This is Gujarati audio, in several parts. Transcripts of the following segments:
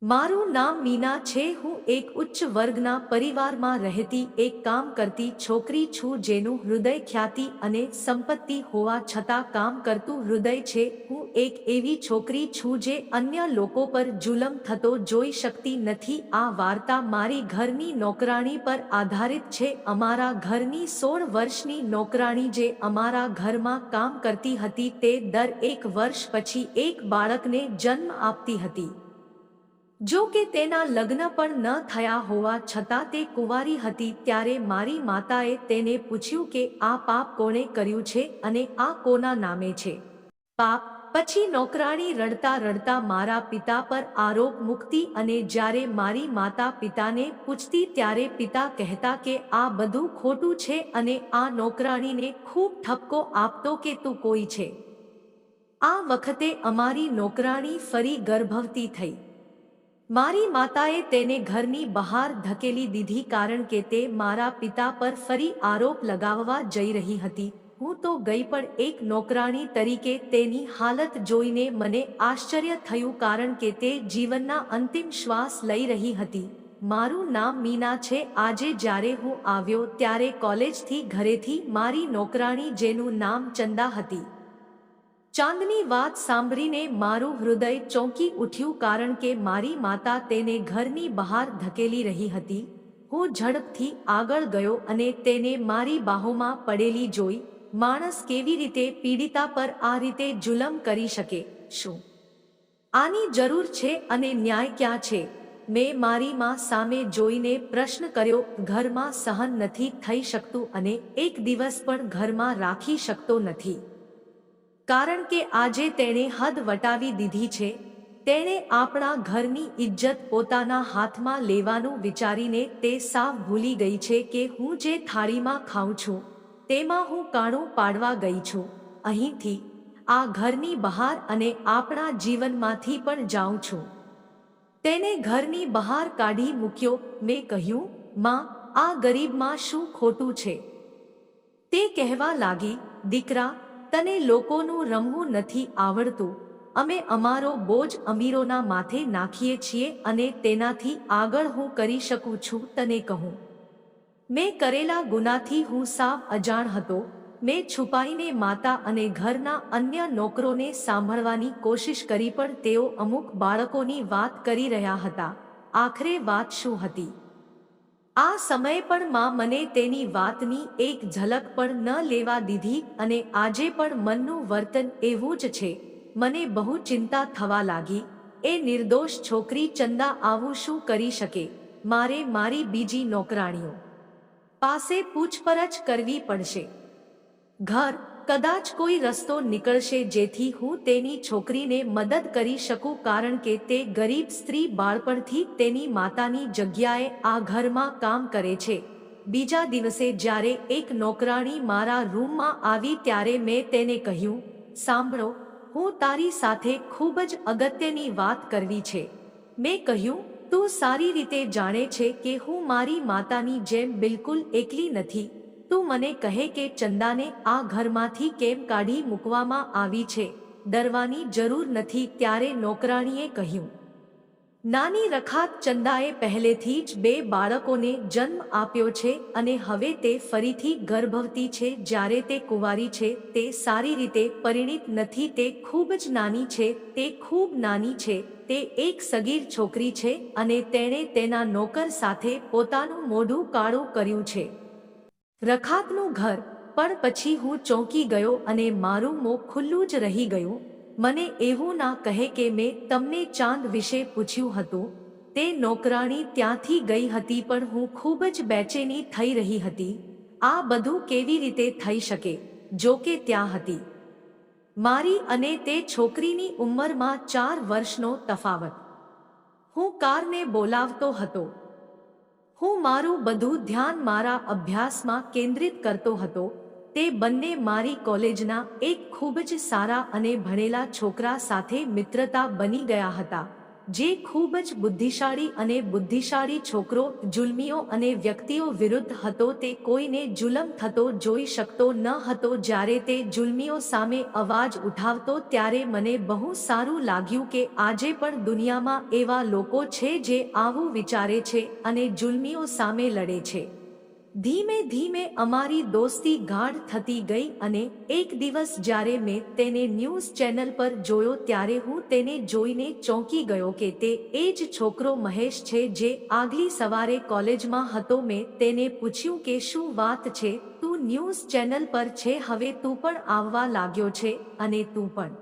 મારું નામ મીના છે। હું એક ઉચ્ચ વર્ગના પરિવારમાં રહેતી એક કામ કરતી છોકરી છું, જેનું હૃદય ખ્યાતિ અને સંપત્તિ હોવા છતાં કામ કરતું હૃદય છે। હું એક એવી છોકરી છું જે અન્ય લોકો પર જુલમ થતો જોઈ શકતી નથી। આ વાર્તા મારી ઘરની નોકરાણી પર આધારિત છે। અમારા ઘરની 16 વર્ષની નોકરાણી જે અમારા ઘરમાં કામ કરતી હતી તે દર 1 વર્ષ પછી એક બાળકને જન્મ આપતી હતી। જો કે તેના લગ્ન પણ ન થયા હોવા છતાં તે કુંવારી હતી। ત્યારે મારી માતાએ તેને પૂછ્યું કે આ પાપ કોણે કર્યું છે અને આ કોના નામે છે? પાપ પછી નોકરાણી રડતા રડતા મારા પિતા પર આરોપ મૂકતી અને જ્યારે મારી માતા પિતાને પૂછતી ત્યારે પિતા કહેતા કે આ બધું ખોટું છે અને આ નોકરાણીને ખૂબ ઠપકો આપતો કે તું કોઈ છે। આ વખતે અમારી નોકરાણી ફરી ગર્ભવતી થઈ। મારી માતાએ તેને ઘરની બહાર ધકેલી દીધી કારણ કે તે મારા પિતા પર ફરી આરોપ લગાવવા જઈ રહી હતી। હું તો ગઈ પણ એક નોકરાણી તરીકે તેની હાલત જોઈને મને આશ્ચર્ય થયું કારણ કે તે જીવનના અંતિમ શ્વાસ લઈ રહી હતી। મારું નામ મીના છે। આજે જ્યારે હું આવ્યો ત્યારે કોલેજથી ઘરેથી મારી નોકરાણી જેનું નામ ચંદા હતી। ચાંદની વાત સાંભળીને મારું હૃદય ચોંકી ઉઠ્યું કારણ કે મારી માતા તેને ઘરની બહાર ધકેલી રહી હતી। હું ઝડપથી આગળ ગયો અને તેને મારી બાહોમાં પડેલી જોઈ। માણસ કેવી રીતે પીડિતા પર આ રીતે જુલમ કરી શકે? શું આની જરૂર છે અને ન્યાય ક્યાં છે? મેં મારી માં સામે જોઈને પ્રશ્ન કર્યો। ઘરમાં સહન નથી થઈ શકતું અને એક દિવસ પણ ઘરમાં રાખી શકતો નથી કારણ કે આજે તેણે હદ વટાવી દીધી છે। તેણે આપણા ઘરની ઇજ્જત પોતાના હાથમાં લેવાનું વિચારીને તે સાવ ભૂલી ગઈ છે કે હું જે થાળીમાં ખાઉં છું તેમાં હું કાણું પાડવા ગઈ છું। અહીંથી, આ ઘરની બહાર અને આપણા જીવનમાંથી પણ જાઉં છું। તેને ઘરની બહાર કાઢી મૂક્યો। મેં કહ્યું, માં, આ ગરીબમાં શું ખોટું છે? તે કહેવા લાગી, દીકરા, તને લોકોનું રમવું નથી આવડતું। અમે અમારો બોજ અમીરોના માથે નાખીએ છીએ અને તેનાથી આગળ હું કરી શકું છું તને કહું। મેં કરેલા ગુનાથી હું સાવ અજાણ હતો। મેં છુપાઈને માતા અને ઘરના અન્ય નોકરોને સાંભળવાની કોશિશ કરી પણ તેઓ અમુક બાળકોની વાત કરી રહ્યા હતા। આખરે વાત શું હતી? આ સમયે પણ માં મને તેની વાતની એક ઝલક પણ ન લેવા દીધી અને આજે પણ મનનું વર્તન એવું જ છે। મને બહુ ચિંતા થવા લાગી। એ નિર્દોષ છોકરી ચંદા આવું શું કરી શકે? મારે મારી બીજી નોકરાણીઓ પાસે પૂછપરછ કરવી પડશે। ઘર, કદાચ કોઈ રસ્તો નીકળશે જેથી હું તેની છોકરીને મદદ કરી શકું કારણ કે તે ગરીબ સ્ત્રી બાળપણથી તેની માતાની જગ્યાએ આ ઘરમાં કામ કરે છે। બીજા દિવસે જ્યારે એક નોકરાણી મારા રૂમમાં આવી ત્યારે મેં તેને કહ્યું, સાંભળો, હું તારી સાથે ખૂબ જ અગત્યની વાત કરવી છે। મેં કહ્યું, તું સારી રીતે જાણે છે કે હું મારી માતાની જેમ બિલકુલ એકલી નથી। તું મને કહે કે ચંદાને આ ઘરમાંથી કેમ કાઢી મૂકવામાં આવી છે? ડરવાની જરૂર નથી। ત્યારે નોકરાણીએ કહ્યું, નાની રખાત ચંદાએ પહેલેથી જ 2 બાળકોને જન્મ આપ્યો છે અને હવે તે ફરીથી ગર્ભવતી છે। જ્યારે તે કુંવારી છે તે સારી રીતે પરિણીત નથી। તે ખૂબ જ નાની છે। તે ખૂબ નાની છે। તે એક સગીર છોકરી છે અને તેણે તેના નોકર સાથે પોતાનું મોઢું કાળું કર્યું છે। રખાતનું ઘર। પણ પછી હું ચોંકી ગયો અને મારું મોં ખુલ્લું જ રહી ગયું। મને એવું ના કહે કે મેં તમને ચાંદ વિશે પૂછ્યું હતું। તે નોકરાણી ત્યાંથી ગઈ હતી પણ હું ખૂબ જ બેચેની થઈ રહી હતી। આ બધું કેવી રીતે થઈ શકે? જો કે ત્યાં હતી મારી અને તે છોકરીની ઉંમરમાં 4 વર્ષનો તફાવત। હું કારને બોલાવતો હતો। હું મારું બધું ધ્યાન મારા અભ્યાસમાં કેન્દ્રિત કરતો હતો। તે બંને મારી કોલેજના એક ખૂબ જ સારા અને ભણેલા છોકરા સાથે મિત્રતા બની ગયા હતા। જે ખૂબ જ બુદ્ધિશાળી અને બુદ્ધિશાળી છોકરો જુલ્મીઓ અને વ્યક્તિઓ વિરુદ્ધ હતો તે કોઈને જુલમ થતો જોઈ શકતો ન હતો. જ્યારે તે જુલ્મીઓ સામે અવાજ ઉઠાવતો ત્યારે મને બહુ સારું લાગ્યું કે આજે પણ દુનિયામાં એવા લોકો છે જે આવું વિચારે છે અને જુલ્મીઓ સામે લડે છે. ધીમે ધીમે અમારી દોસ્તી ગાઢ થતી ગઈ અને એક દિવસ જ્યારે મેં તેને ન્યૂઝ ચેનલ પર જોયો ત્યારે હું તેને જોઈને ચોંકી ગયો કે તે એ જ છોકરો મહેશ છે જે આગલી સવારે કોલેજમાં હતો. મેં તેને પૂછ્યું કે શું વાત છે, તું ન્યૂઝ ચેનલ પર છે, હવે તું પણ આવવા લાગ્યો છે અને તું પણ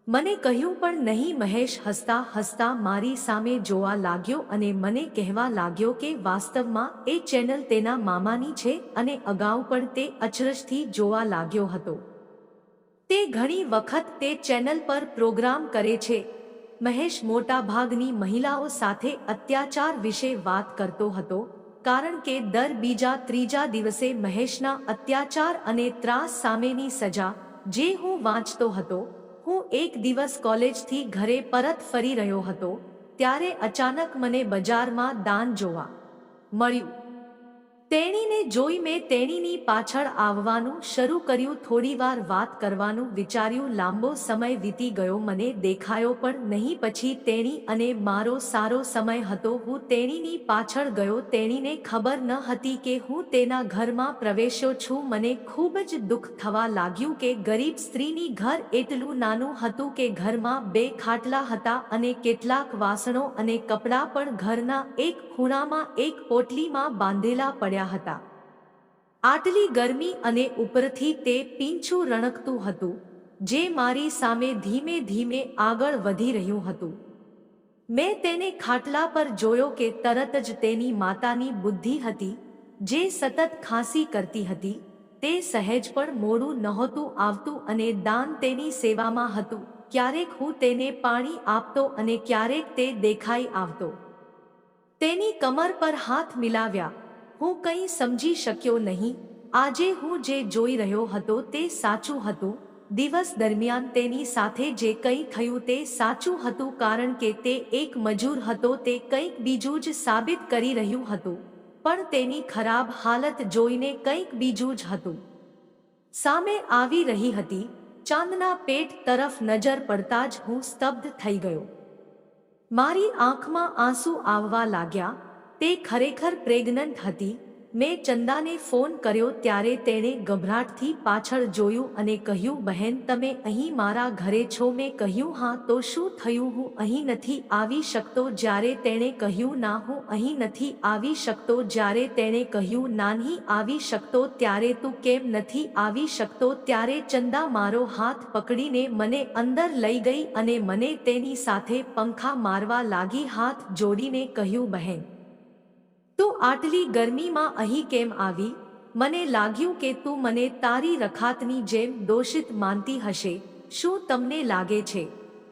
મને કહ્યું પણ નહીં. મહેશ હસતા હસતા મારી સામે જોવા લાગ્યો અને મને કહેવા લાગ્યો કે વાસ્તવમાં એ ચેનલ તેના મામાની છે અને અગાઉ પણ તે અચરજથી જોવા લાગ્યો હતો. તે ઘણી વખત તે ચેનલ પર પ્રોગ્રામ કરે છે. મહેશ મોટાભાગની મહિલાઓ સાથે અત્યાચાર વિશે વાત કરતો હતો, કારણ કે દર બીજા ત્રીજા દિવસે મહેશના અત્યાચાર અને ત્રાસ સામેની સજા જે હું વાંચતો હતો. હું એક દિવસ કોલેજથી ઘરે પરત ફરી રહ્યો હતો ત્યારે અચાનક મને બજારમાં દાન જોવા મળ્યું. તેણીને જોઈ મેં તેણીની પાછળ આવવાનું શરૂ કર્યું. થોડીવાર વાત કરવાનું વિચાર્યું. લાંબો સમય વીતી ગયો, મને દેખાયો પણ નહીં. પછી તેણી અને મારો સારો સમય હતો. હું તેણીની પાછળ ગયો. તેણીને ખબર ન હતી કે હું તેના ઘરમાં પ્રવેશ્યો છું. મને ખૂબ જ દુઃખ થવા લાગ્યું કે ગરીબ સ્ત્રીની ઘર એટલું નાનું હતું કે ઘરમાં 2 ખાટલા હતા અને કેટલાક વાસણો અને કપડાં પણ ઘરના એક ખૂણામાં એક પોટલીમાં બાંધેલા પડ્યા હતા. આટલી ગરમી અને ઉપરથી તે પીંછું રણકતું હતું જે મારી સામે ધીમે ધીમે આગળ વધી રહ્યું હતું. મેં તેને ખાટલા પર જોયો કે તરત જ તેની માતાની બુદ્ધિ હતી જે સતત ખાંસી કરતી હતી. તે સહેજ પણ મોડું નહોતું આવતું અને દાન તેની સેવામાં હતું. ક્યારેક હું તેને પાણી આપતો અને ક્યારેક તે દેખાઈ આવતો. તેની કમર પર હાથ મિલાવ્યા. હું કંઈ સમજી શક્યો નહીં. આજે હું જે જોઈ રહ્યો હતો તે સાચું હતું. દિવસ દરમિયાન તેની સાથે જે કંઈ થયું તે સાચું હતું, કારણ કે તે એક મજૂર હતો. તે કંઈક બીજું જ સાબિત કરી રહ્યું હતું, પણ તેની ખરાબ હાલત જોઈને કંઈક બીજું જ હતું સામે આવી રહી હતી. ચાંદના પેટ તરફ નજર પડતા જ હું સ્તબ્ધ થઈ ગયો. મારી આંખમાં આંસુ આવવા લાગ્યા. તે ખરેખર પ્રેગ્નન્ટ હતી. મેં ચંદાને ફોન કર્યો ત્યારે તેણે ગભરાટથી પાછળ જોયું અને કહ્યું, બહેન તમે અહીં મારા ઘરે છો? મેં કહ્યું હા. તો શું થયું? હું અહીં નથી આવી શકતો. જ્યારે તેણે કહ્યું ના હું અહીં નથી આવી શકતો, જ્યારે તેણે કહ્યું ના નહીં આવી શકતો, ત્યારે તું કેમ નથી આવી શકતો? ત્યારે ચંદા મારો હાથ પકડીને મને અંદર લઈ ગઈ અને મને તેની સાથે પંખા મારવા લાગી. હાથ જોડીને કહ્યું, બહેન તું આટલી ગરમીમાં અહીં કેમ આવી? મને લાગ્યું કે તું મને તારી રખાતની જેમ દોષિત માનતી હશે. શું તમને લાગે છે?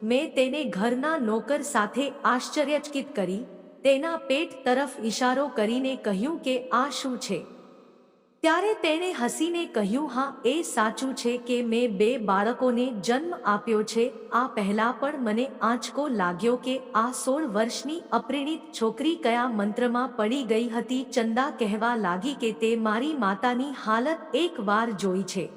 મેં તેને ઘરના નોકર સાથે આશ્ચર્યચકિત કરી. તેના પેટ તરફ ઇશારો કરીને કહ્યું કે આ શું છે? ત્યારે તેણે હસીને કહ્યું, હા એ સાચું છે કે મેં 2 બાળકોને જન્મ આપ્યો છે. આ પહેલા પણ મને આંચકો લાગ્યો કે આ 16 વર્ષની અપરિણિત છોકરી કયા મંત્રમાં પડી ગઈ હતી. ચંદા કહેવા લાગી કે તે મારી માતાની હાલત એક વાર જોઈ છે.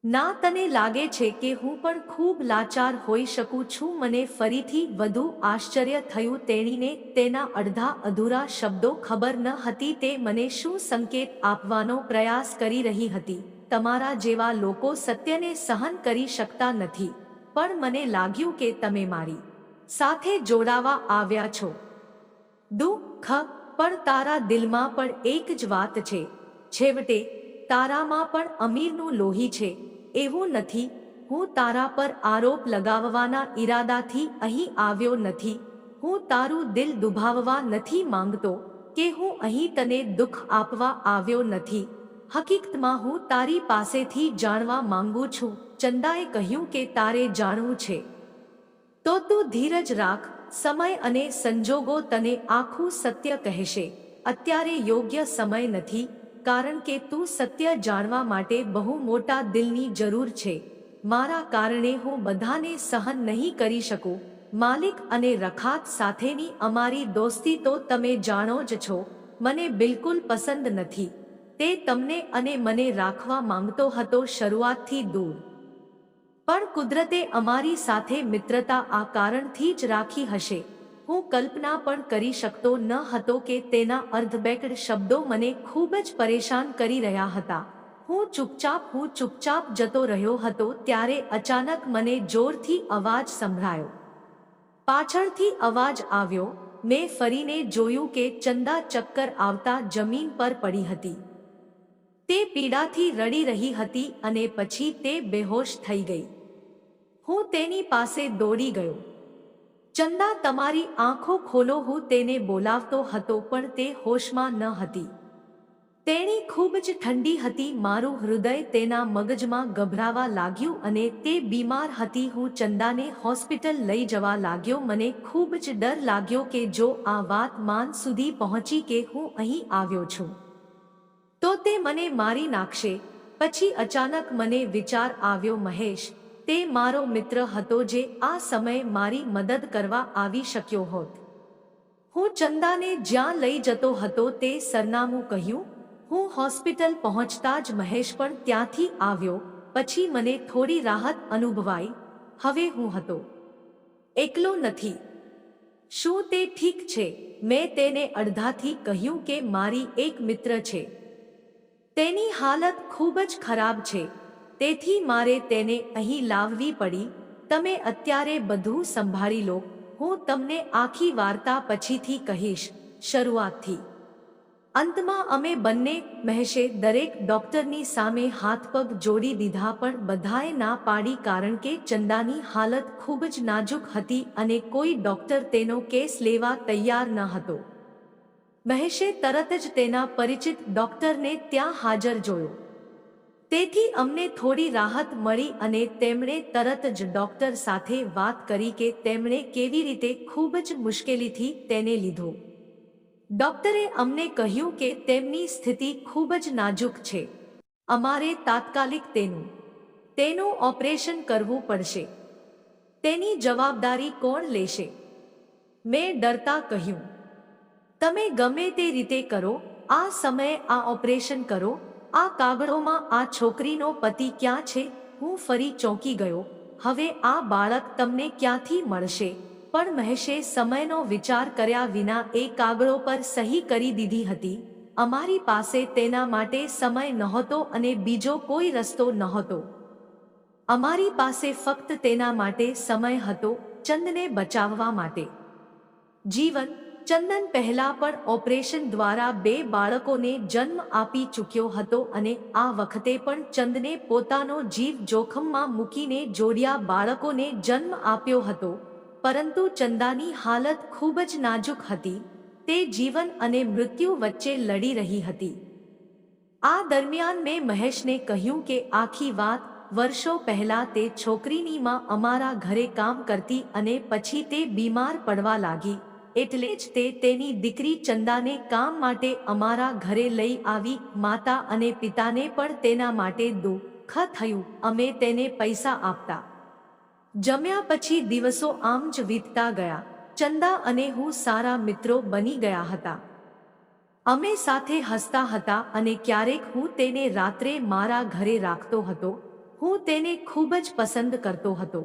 ના તને લાગે છે કે હું પણ ખૂબ લાચાર હોઈ શકું છું? મને ફરીથી વધુ આશ્ચર્ય થયું. તેણીને તેના અડધા અધૂરા શબ્દો ખબર ન હતી. તે મને શું સંકેત આપવાનો પ્રયાસ કરી રહી હતી? તમારા જેવા લોકો સત્યને સહન કરી શકતા નથી, પણ મને લાગ્યું કે તમે મારી સાથે જોડાવા આવ્યા છો. દુઃખ, પણ તારા દિલમાં પણ એક જ વાત છે. છેવટે તારામાં પણ અમીરનું લોહી છે. એવું નથી. હું તારા પર આરોપ લગાવવાના ઈરાદાથી અહીં આવ્યો નથી. હું તારું દિલ દુભાવવા નથી માંગતો કે હું અહીં તને દુઃખ આપવા આવ્યો નથી. હકીકતમાં હું તારી પાસેથી જાણવા માંગુ છું. ચંદાએ કહ્યું કે તારે જાણવું છે તો તું ધીરજ રાખ. સમય અને સંજોગો તને આખું સત્ય કહેશે. અત્યારે યોગ્ય સમય નથી, કારણ કે તું સત્ય જાણવા માટે બહુ મોટા દિલની જરૂર છે. મારા કારણે હું બધાને સહન નહીં કરી શકું. માલિક અને રખાત સાથેની અમારી દોસ્તી તો તમે જાણો જ છો, મને બિલકુલ પસંદ નથી. તે તમને અને મને રાખવા માંગતો હતો શરૂઆતથી દૂર. પણ કુદરતે અમારી સાથે મિત્રતા આ કારણથી જ રાખી હશે. હું કલ્પના પણ કરી શકતો ન હતો કે તેના અર્ધબેકડ શબ્દો મને ખૂબ જ પરેશાન કરી રહ્યા હતા. હું ચૂપચાપ જતો રહ્યો હતો ત્યારે અચાનક મને જોરથી અવાજ સંભળાયો. પાછળથી અવાજ આવ્યો. મેં ફરીને જોયું કે ચંદા ચક્કર આવતા જમીન પર પડી હતી. તે પીડાથી રડી રહી હતી અને પછી તે બેહોશ થઈ ગઈ. હું તેની પાસે દોડી ગયો. ચંદા, તમારી આંખો ખોલો, હું તેને બોલાવતો હતો પણ તે હોશમાં ન હતી. તેણી ખૂબ જ ઠંડી હતી. મારું હૃદય તેના મગજમાં ગભરાવા લાગ્યું અને તે બીમાર હતી. હું ચંદાને હોસ્પિટલ લઈ જવા લાગ્યો. મને ખૂબ જ ડર લાગ્યો કે જો આ વાત માન સુધી પહોંચી કે હું અહીં આવ્યો છું તો તે મને મારી નાખશે. પછી અચાનક મને વિચાર આવ્યો, મહેશ, તે મારો મિત્ર હતો જે આ સમયે મારી મદદ કરવા આવી શક્યો હોત. હું ચંદાને જ્યાં લઈ જતો હતો તે સરનામું કહ્યું. હું હોસ્પિટલ પહોંચતા જ મહેશ પણ ત્યાંથી આવ્યો. પછી મને થોડી રાહત અનુભવાઈ. હવે હું હતો એકલો નથી. શું તે ઠીક છે? મેં તેને અડધાથી કહ્યું કે મારી એક મિત્ર છે. તેની હાલત ખૂબ જ ખરાબ છે, તેથી મારે તેને અહીં લાવવી પડી. તમે અત્યારે બધું સંભાળી લો. હું તમને આખી વાર્તા પછીથી કહીશ, શરૂઆતથી. અંતમાં અમે બંને, મહેશે દરેક ડોક્ટરની સામે હાથ પગ જોડી દીધા પણ બધાએ ના પાડી કારણ કે ચંદાની હાલત ખૂબ જ નાજુક હતી અને કોઈ ડોક્ટર તેનો કેસ લેવા તૈયાર ન હતો. મહેશે તરત જ તેના પરિચિત ડોક્ટરને ત્યાં હાજર જોયો. તેથી અમને થોડી રાહત મળી અને તેમણે તરત જ ડોક્ટર સાથે વાત કરી કે તેમણે કેવી રીતે ખૂબ જ મુશ્કેલીથી તેને લીધો. ડોક્ટરે અમને કહ્યું કે તેમની સ્થિતિ ખૂબ જ નાજુક છે. અમારે તાત્કાલિક તેનું ઓપરેશન કરવું પડશે. તેની જવાબદારી કોણ લેશે? મેં ડરતા કહ્યું, તમે ગમે તે રીતે કરો, આ સમયે આ ઓપરેશન કરો. આ કાગળોમાં આ છોકરીનો પતિ ક્યાં છે? હું ફરી ચોંકી ગયો. હવે આ બાળક તમને ક્યાંથી મળશે? પણ મહેશે સમયનો વિચાર કર્યા વિના એ કાગળો પર સહી કરી દીધી હતી. અમારી પાસે તેના માટે સમય નહોતો અને બીજો કોઈ રસ્તો નહોતો. અમારી પાસે ફક્ત તેના માટે સમય હતો, ચંદને બચાવવા માટે. જીવન. ચંદન પહેલા પણ ઓપરેશન દ્વારા 2 બાળકોને જન્મ આપી ચૂક્યો હતો અને આ વખતે પણ ચંદને પોતાનો જીવ જોખમમાં મૂકીને જોડિયા બાળકોને જન્મ આપ્યો હતો. પરંતુ ચંદાની હાલત ખૂબ જ નાજુક હતી. તે જીવન અને મૃત્યુ વચ્ચે લડી રહી હતી. આ દરમિયાન મેં મહેશને કહ્યું કે આખી વાત, વર્ષો પહેલા તે છોકરીની માં અમારા ઘરે કામ કરતી અને પછી તે બીમાર પડવા લાગી. એટલે જ તે તેની દીકરી ચંદાને કામ માટે અમારા ઘરે લઈ આવી. માતા અને પિતાને પણ તેના માટે દુઃખ થયું. અમે તેને પૈસા આપતા. જમ્યા પછી દિવસો આમ જ વીતતા ગયા. ચંદા અને હું સારા મિત્રો બની ગયા હતા. અમે સાથે હસતા હતા અને ક્યારેક હું તેને રાત્રે મારા ઘરે રાખતો હતો. હું તેને ખૂબ જ પસંદ કરતો હતો.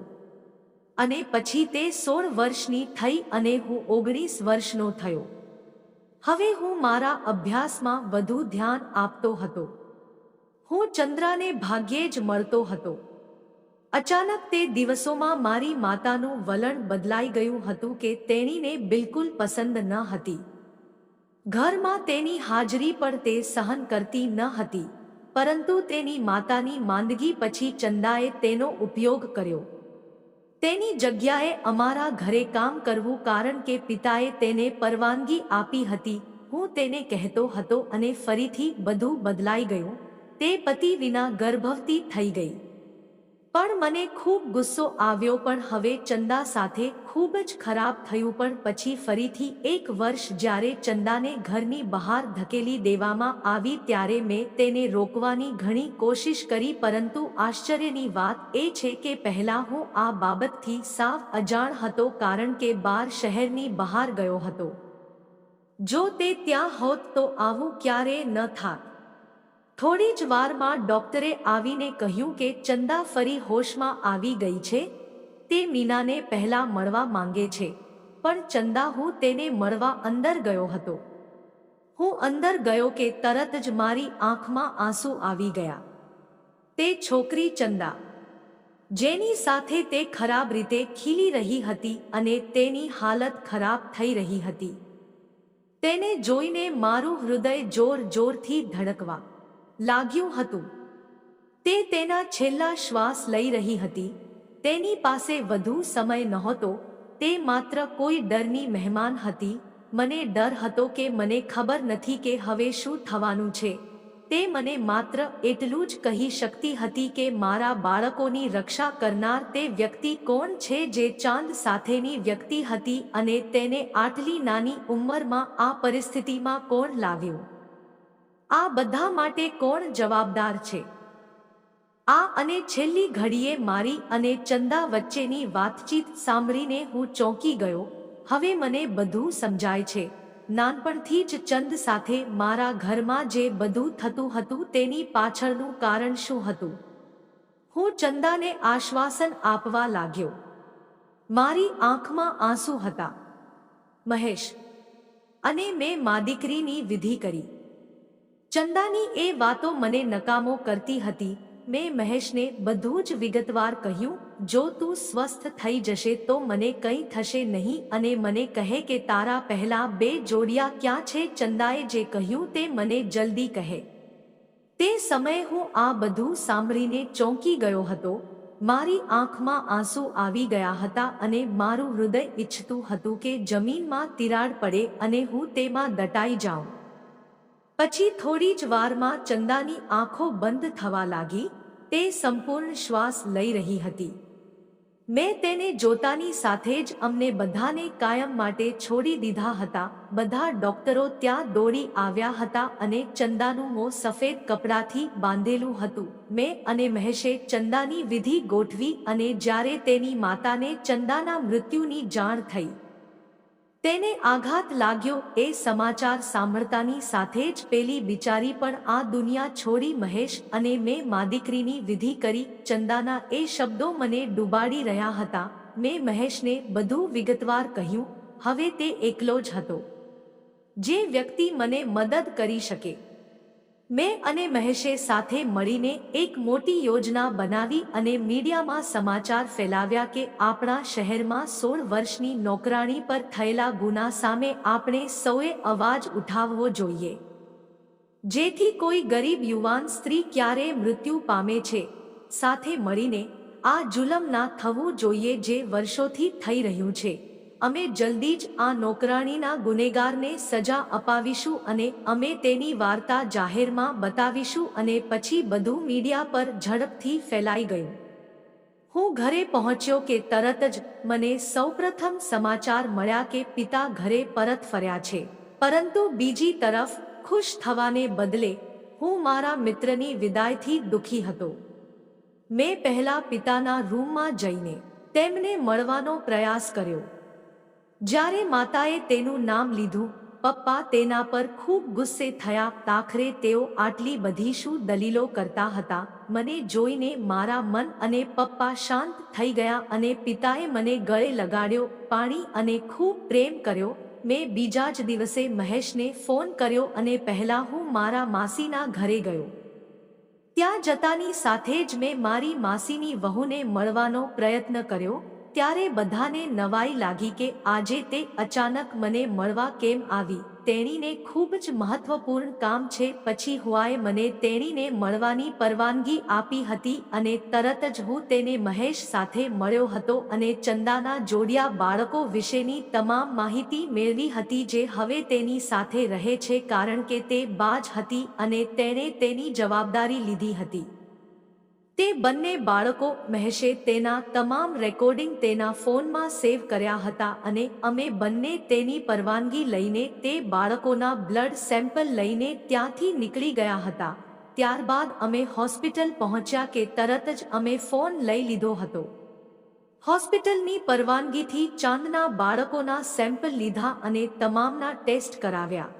અને પછી તે 16 વર્ષની થઈ અને હું 19 વર્ષનો થયો. હવે હું મારા અભ્યાસમાં વધુ ધ્યાન આપતો હતો. હું ચંદ્રાને ભાગ્યે જ મળતો હતો. અચાનક તે દિવસોમાં મારી માતાનું વલણ બદલાઈ ગયું હતું કે તેણીને બિલકુલ પસંદ ન હતી. ઘરમાં તેની હાજરી પણ તે સહન કરતી ન હતી. પરંતુ તેની માતાની માંદગી પછી ચંદાએ તેનો ઉપયોગ કર્યો. તેની જગ્યાએ અમારા ઘરે કામ કરવું કારણ કે પિતાએ તેને પરવાનગી આપી હતી. હું તેને કહેતો હતો અને ફરીથી બધું બદલાઈ ગયું. તે પતિ વિના ગર્ભવતી થઈ ગઈ. પણ મને ખૂબ ગુસ્સો આવ્યો, પણ હવે ચંદા સાથે ખૂબ જ ખરાબ થયું. પણ પછી ફરીથી એક વર્ષ જ્યારે ચંદાને ઘરની બહાર ધકેલી દેવામાં આવી ત્યારે મેં તેને રોકવાની ઘણી કોશિશ કરી, પરંતુ આશ્ચર્યની વાત એ છે કે પહેલાં હું આ બાબતથી સાવ અજાણ હતો, કારણ કે બાર શહેરની બહાર ગયો હતો. જો તે ત્યાં હોત તો આવું ક્યારેય ન થાત. થોડી જ વારમાં ડોક્ટરે આવીને કહ્યું કે ચંદા ફરી હોશમાં આવી ગઈ છે. તે મીનાને પહેલા મળવા માંગે છે. પણ ચંદા, હું તેને મળવા અંદર ગયો હતો. હું અંદર ગયો કે તરત જ મારી આંખમાં આંસુ આવી ગયા. તે છોકરી ચંદા, જેની સાથે તે ખરાબ રીતે ખીલી રહી હતી અને તેની હાલત ખરાબ થઈ રહી હતી, તેને જોઈને મારું હૃદય જોર જોરથી ધડકવા લાગ્યું હતું. તે તેના છેલ્લા શ્વાસ લઈ રહી હતી. તેની પાસે વધુ સમય નહોતો. તે માત્ર કોઈ ડરની મહેમાન હતી. મને ડર હતો કે મને ખબર નથી કે હવે શું થવાનું છે. તે મને માત્ર એટલું જ કહી શકતી હતી કે મારા બાળકોની રક્ષા કરનાર તે વ્યક્તિ કોણ છે, જે ચાંદ સાથેની વ્યક્તિ હતી, અને તેને આટલી નાની ઉંમરમાં આ પરિસ્થિતિમાં કોણ લાવ્યું? આ બધા માટે કોણ જવાબદાર છે? આ અને છેલ્લી ઘડીએ મારી અને ચંદા વચ્ચેની વાતચીત સાંભળીને હું ચોંકી ગયો. હવે મને બધું સમજાય છે. નાનપણથી જ ચંદ સાથે મારા ઘરમાં જે બધું થતું હતું તેની પાછળનું કારણ શું હતું. હું ચંદાને આશ્વાસન આપવા લાગ્યો. મારી આંખમાં આંસુ હતા. મહેશ અને મેં માદીકરીની વિધિ કરી. ચંદાની એ વાતો મને નકામો કરતી હતી. મેં મહેશને બધું જ વિગતવાર કહ્યું. જો તું સ્વસ્થ થઈ જશે તો મને કંઈ થશે નહીં, અને મને કહે કે તારા પહેલા 2 જોડિયા ક્યાં છે. ચંદાએ જે કહ્યું તે મને જલ્દી કહે. તે સમયે હું આ બધું સાંભળીને ચોંકી ગયો હતો. મારી આંખમાં આંસુ આવી ગયા હતા અને મારું હૃદય ઈચ્છતું હતું કે જમીનમાં તિરાડ પડે અને હું તેમાં દટાઈ જાઉં. પછી થોડી જ વારમાં ચંદાની આંખો બંધ થવા લાગી. તે સંપૂર્ણ શ્વાસ લઈ રહી હતી. મેં તેને જોતાની સાથે જ અમને બધાને કાયમ માટે છોડી દીધા હતા. બધા ડોક્ટરો ત્યાં દોડી આવ્યા હતા અને ચંદાનું મોં સફેદ કપડાથી બાંધેલું હતું. મેં અને મહેશે ચંદાની વિધિ ગોઠવી, અને જ્યારે તેની માતાને ચંદાના મૃત્યુની જાણ થઈ, તેને આઘાત લાગ્યો. એ સમાચાર સાંભળતાની સાથે જ પેલી બિચારી પણ આ દુનિયા છોડી. મહેશ અને મેં માદીકરીની વિધિ કરી. ચંદાના એ શબ્દો મને ડૂબાડી રહ્યા હતા. મેં મહેશને બધું વિગતવાર કહ્યું. હવે તે એકલો જ હતો જે વ્યક્તિ મને મદદ કરી શકે. મેં અને મહેશે સાથે મળીને એક મોટી યોજના બનાવી અને મીડિયામાં સમાચાર ફેલાવ્યા કે આપણા શહેરમાં 16 વર્ષની નોકરાણી પર થયેલા ગુના સામે આપણે સૌએ અવાજ ઉઠાવવો જોઈએ, જેથી કોઈ ગરીબ યુવાન સ્ત્રી ક્યારેય મૃત્યુ પામે છે. સાથે મળીને આ જુલમ ના થવું જોઈએ જે વર્ષોથી થઈ રહ્યું છે. અમે જલ્દી જ આ નોકરાણીના ગુનેગારને સજા અપાવીશું અને અમે તેની વાર્તા જાહેરમાં બતાવીશું. અને પછી બધું મીડિયા પર ઝડપથી ફેલાઈ ગયું. હું ઘરે પહોંચ્યો કે તરત જ મને સૌપ્રથમ સમાચાર મળ્યા કે પિતા ઘરે પરત ફર્યા છે. પરંતુ બીજી તરફ ખુશ થવાને બદલે હું મારા મિત્રની વિદાયથી દુઃખી હતો. મેં પહેલા પિતાના રૂમમાં જઈને તેમને મળવાનો પ્રયાસ કર્યો. જ્યારે માતાએ તેનું નામ લીધું, પપ્પા તેના પર ખૂબ ગુસ્સે થયા. આખરે તેઓ આટલી બધી શું દલીલો કરતા હતા. મને જોઈને મારા મન અને પપ્પા શાંત થઈ ગયા અને પિતાએ મને ગળે લગાડ્યો, પાણી અને ખૂબ પ્રેમ કર્યો. મેં બીજા જ દિવસે મહેશને ફોન કર્યો અને પહેલા હું મારા માસીના ઘરે ગયો. ત્યાં જતાની સાથે જ મેં મારી માસીની વહુને મળવાનો પ્રયત્ન કર્યો. ત્યારે બધાને નવાઈ લાગી કે આજે તે અચાનક મને મળવા કેમ આવી. તેણીને ખૂબ જ મહત્વપૂર્ણ કામ છે. પછી હુઆએ મને તેણીને મળવાની પરવાનગી આપી હતી અને તરત જ હું તેને મહેશ સાથે મળ્યો હતો અને ચંદાના જોડિયા બાળકો વિશેની તમામ માહિતી મેળવી હતી, જે હવે તેની સાથે રહે છે કારણ કે તે બાજ હતી અને તેણે તેની જવાબદારી લીધી હતી. તે બંને બાળકો મહેશે તેના તમામ રેકોર્ડિંગ તેના ફોનમાં સેવ કર્યા હતા અને અમે બંને તેની પરવાનગી લઈને તે બાળકોના બ્લડ સેમ્પલ લઈને ત્યાંથી નીકળી ગયા હતા. ત્યારબાદ અમે હોસ્પિટલ પહોંચ્યા કે તરત જ અમે ફોન લઈ લીધો હતો. હોસ્પિટલની પરવાનગીથી ચાંદના બાળકોના સેમ્પલ લીધા અને તમામના ટેસ્ટ કરાવ્યા.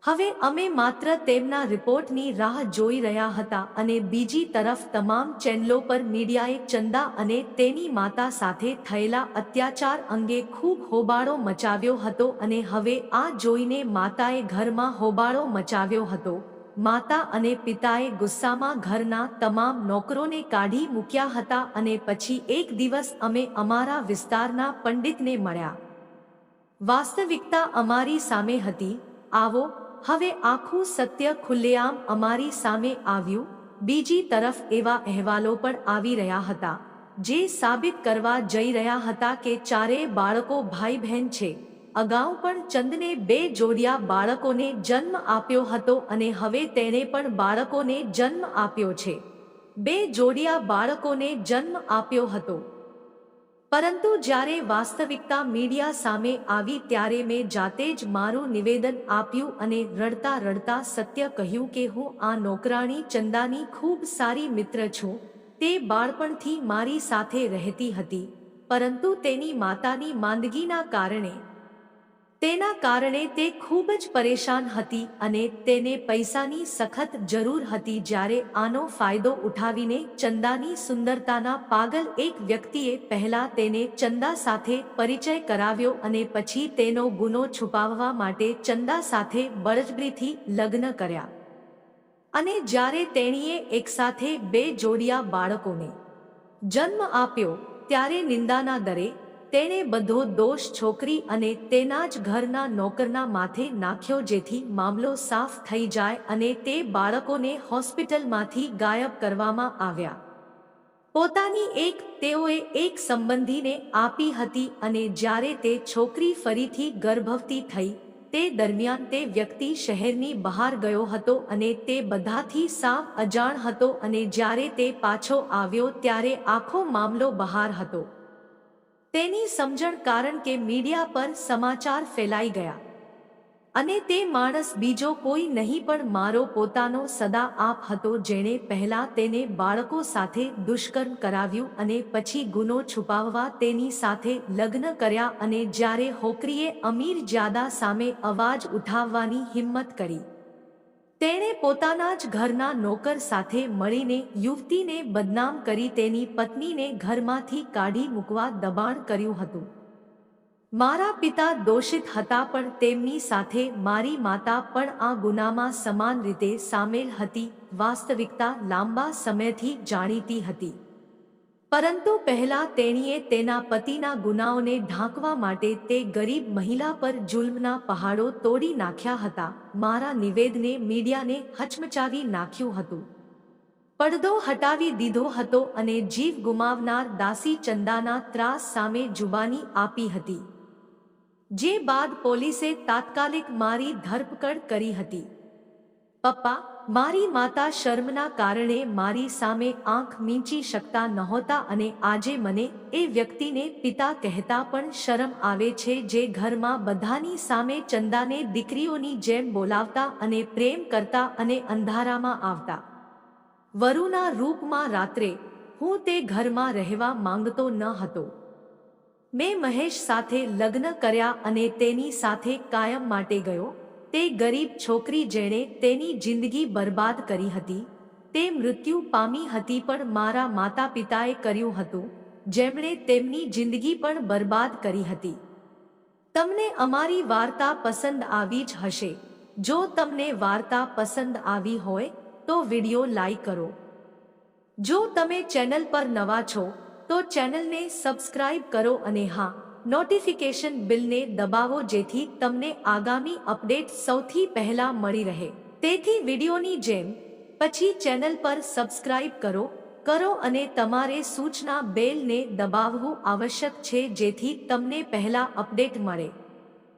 હવે અમે માત્ર તેમના રિપોર્ટની રાહ જોઈ રહ્યા હતા અને બીજી તરફ તમામ ચેનલો પર મીડિયાએ ચંદા અને તેની માતા સાથે થયેલા અત્યાચાર અંગે ખૂબ હોબાળો મચાવ્યો હતો અને હવે આ જોઈને માતાએ ઘરમાં હોબાળો મચાવ્યો હતો. માતા અને પિતાએ ગુસ્સામાં ઘરના તમામ નોકરોને કાઢી મૂક્યા હતા અને પછી એક દિવસ અમે અમારા વિસ્તારના પંડિતને મળ્યા. વાસ્તવિકતા અમારી સામે હતી. આવો હવે આખું સત્ય ખુલ્લેઆમ અમારી સામે આવ્યું. બીજી તરફ એવા અહેવાલો પણ આવી રહ્યા હતા જે સાબિત કરવા જઈ રહ્યા હતા કે ચારેય બાળકો ભાઈ બહેન છે. અગાઉ પણ ચંદને 2 જોડિયા બાળકોને જન્મ આપ્યો હતો અને હવે તેણે પણ બાળકોને જન્મ આપ્યો છે. 2 જોડિયા બાળકોને જન્મ આપ્યો હતો. પરંતુ જ્યારે વાસ્તવિકતા મીડિયા સામે આવી ત્યારે મેં જાતે જ મારું નિવેદન આપ્યું અને રડતા રડતા સત્ય કહ્યું કે હું આ નોકરાણી ચંદાની ખૂબ સારી મિત્ર છું. તે બાળપણથી મારી સાથે રહેતી હતી, પરંતુ તેની માતાની માંદગીના કારણે તે ખૂબ જ પરેશાન હતી અને તેને પૈસાની સખત જરૂર હતી. જ્યારે આનો ફાયદો ઉઠાવીને ચંદાની સુંદરતાના પાગલ એક વ્યક્તિએ પહેલા તેને ચંદા સાથે પરિચય કરાવ્યો અને પછી તેનો ગુનો છુપાવવા માટે ચંદા સાથે બળજબરીથી લગ્ન કર્યા. અને જ્યારે તેણીએ એકસાથે 2 જોડિયા બાળકોને જન્મ આપ્યો ત્યારે નિંદાના દરે તેણે બધો દોષ છોકરી અને તેના જ ઘરના નોકરના માથે નાખ્યો, જેથી મામલો સાફ થઈ જાય અને તે બાળકોને હોસ્પિટલમાંથી ગાયબ કરવામાં આવ્યા. તેઓએ એક સંબંધીને આપી હતી અને જ્યારે તે છોકરી ફરીથી ગર્ભવતી થઈ તે દરમિયાન તે વ્યક્તિ શહેરની બહાર ગયો હતો અને તે બધાથી સાવ અજાણ હતો અને જ્યારે તે પાછો આવ્યો ત્યારે આખો મામલો બહાર હતો. તેની સમજણ કારણ કે મીડિયા પર સમાચાર ફેલાઈ ગયા અને તે માણસ બીજો કોઈ નહીં પણ મારો પોતાનો સદા આપ હતો, જેણે પહેલા તેને બાળકો સાથે દુષ્કર્મ કરાવ્યું અને પછી ગુનો છુપાવવા તેની સાથે લગ્ન કર્યા. અને જ્યારે હોકરીએ અમીરજાદા સામે અવાજ ઉઠાવવાની હિંમત કરી, તેણે પોતાના જ ઘરના નોકર સાથે મળીને યુવતીને બદનામ કરી તેની પત્નીને ઘરમાંથી કાઢી મૂકવા દબાણ કર્યું હતું. મારા પિતા દોષિત હતા પણ તેમની સાથે મારી માતા પણ આ ગુનામાં સમાન રીતે સામેલ હતી. વાસ્તવિકતા લાંબા સમયથી જાણીતી હતી, પરંતુ પહેલા તેણીએ તેના પતિના ગુનાઓને ઢાંકવા માટે તે ગરીબ મહિલા પર જુલ્મના પહાડો તોડી નાખ્યા હતા. મારા નિવેદને મીડિયાને હચમચાવી નાખ્યું હતું, પડદો હટાવી દીધો હતો અને જીવ ગુમાવનાર દાસી ચંદાના ત્રાસ સામે જુબાની આપી હતી. જે બાદ પોલીસે તાત્કાલિક મારી ધરપકડ કરી હતી. પપ્પા, મારી માતા શર્મના કારણે મારી સામે આંખ મીંચી શકતા નહોતા અને આજે મને એ વ્યક્તિને પિતા કહેતા પણ શરમ આવે છે, જે ઘરમાં બધાની સામે ચંદાને દીકરીઓની જેમ બોલાવતા અને પ્રેમ કરતા અને અંધારામાં આવતા વરુના રૂપમાં રાત્રે હું તે ઘરમાં રહેવા માંગતો ન હતો. મેં મહેશ સાથે લગ્ન કર્યા અને તેની સાથે કાયમ માટે ગયો. તે ગરીબ છોકરી જેણે તેની જિંદગી બરબાદ કરી હતી, તે મૃત્યુ પામી હતી, પણ મારા માતા પિતાએ કર્યું હતું જેમણે તેમની જિંદગી પણ બરબાદ કરી હતી. તમને અમારી વાર્તા પસંદ આવી જ હશે. જો તમને વાર્તા પસંદ આવી હોય તો વિડિયો લાઈક કરો. જો તમે ચેનલ પર નવા છો તો ચેનલને સબસ્ક્રાઇબ કરો અને હા, નોટિફિકેશન બેલને દબાવો જેથી તમને આગામી અપડેટ સૌથી પહેલા મળી રહે. તેથી વિડિયોની જેમ પછી ચેનલ પર સબસ્ક્રાઇબ કરો અને તમારે સૂચના બેલને દબાવવું આવશ્યક છે જેથી તમને પહેલા અપડેટ મળે.